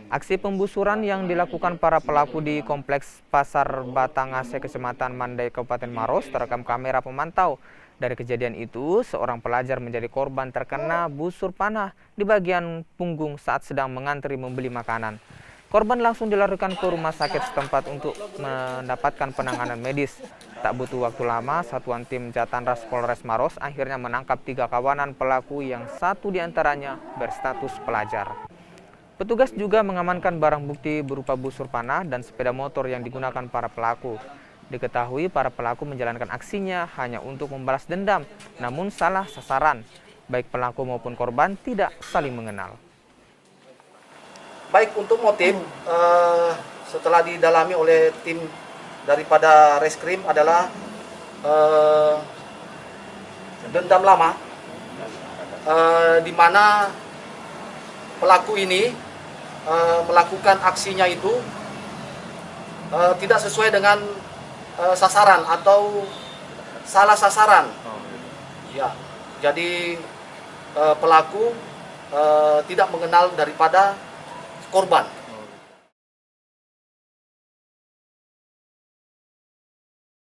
Aksi pembusuran yang dilakukan para pelaku di Kompleks Pasar Batangase, Kecamatan Mandai, Kabupaten Maros, terekam kamera pemantau. Dari kejadian itu, seorang pelajar menjadi korban terkena busur panah di bagian punggung saat sedang mengantri membeli makanan. Korban langsung dilarikan ke rumah sakit setempat untuk mendapatkan penanganan medis. Tak butuh waktu lama, satuan tim Jatanras Polres Maros akhirnya menangkap 3 kawanan pelaku yang 1 diantaranya berstatus pelajar. Petugas juga mengamankan barang bukti berupa busur panah dan sepeda motor yang digunakan para pelaku. Diketahui para pelaku menjalankan aksinya hanya untuk membalas dendam, namun salah sasaran. Baik pelaku maupun korban tidak saling mengenal. Baik untuk motif, setelah didalami oleh tim daripada Reskrim adalah dendam lama, di mana pelaku ini melakukan aksinya itu tidak sesuai dengan sasaran atau salah sasaran. Ya, jadi pelaku tidak mengenal daripada korban.